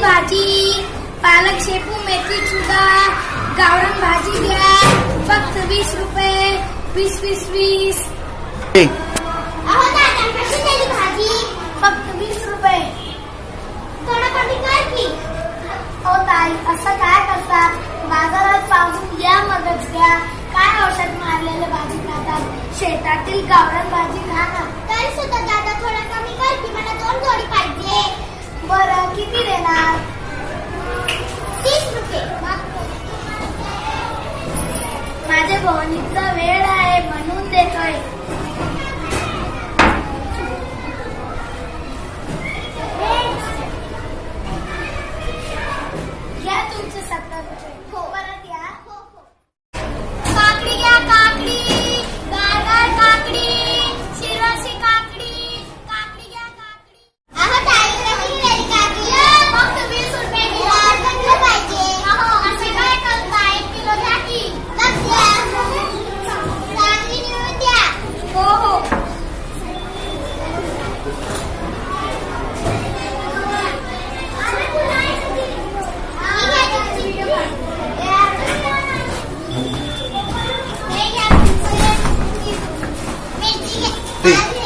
भाजी, पालक शेपू मेथी चुडा, गावरान भाजी घ्या फक्त 20 रुपये. 20. अहो दादा कशी झाली भाजी? फक्त 20 रुपये. थोडं कमी कर की. हो ताई, असं काय करतात? बाजारात पाहून घ्या मगच घ्या. काय औषध मारलेले भाजी खातात? शेतातील गावरान भाजी खा ना. तरी सुद्धा दादा थोडं कमी कर की, मला 2 जोडी पाहिजे. बरं, किती देणार? 30 रुपये. माझ्या बहिणीचा वेळ आहे म्हणून देतोय. घ्या तुमचे 70 रुपये. हो. परत या. हो हो. काकडी घ्या काकडी. गार काकडी. शिरोशी काकडी. काकडी घ्या काकडी. अहो ताई कशी झाली काकडी? फक्त 20 रुपये किलो. किलो पाहिजे. अहो असं काय करताय? 1 किलो घ्या की. मग द्या. चांगली निवडून द्या. हो हो. मेथी घ्या.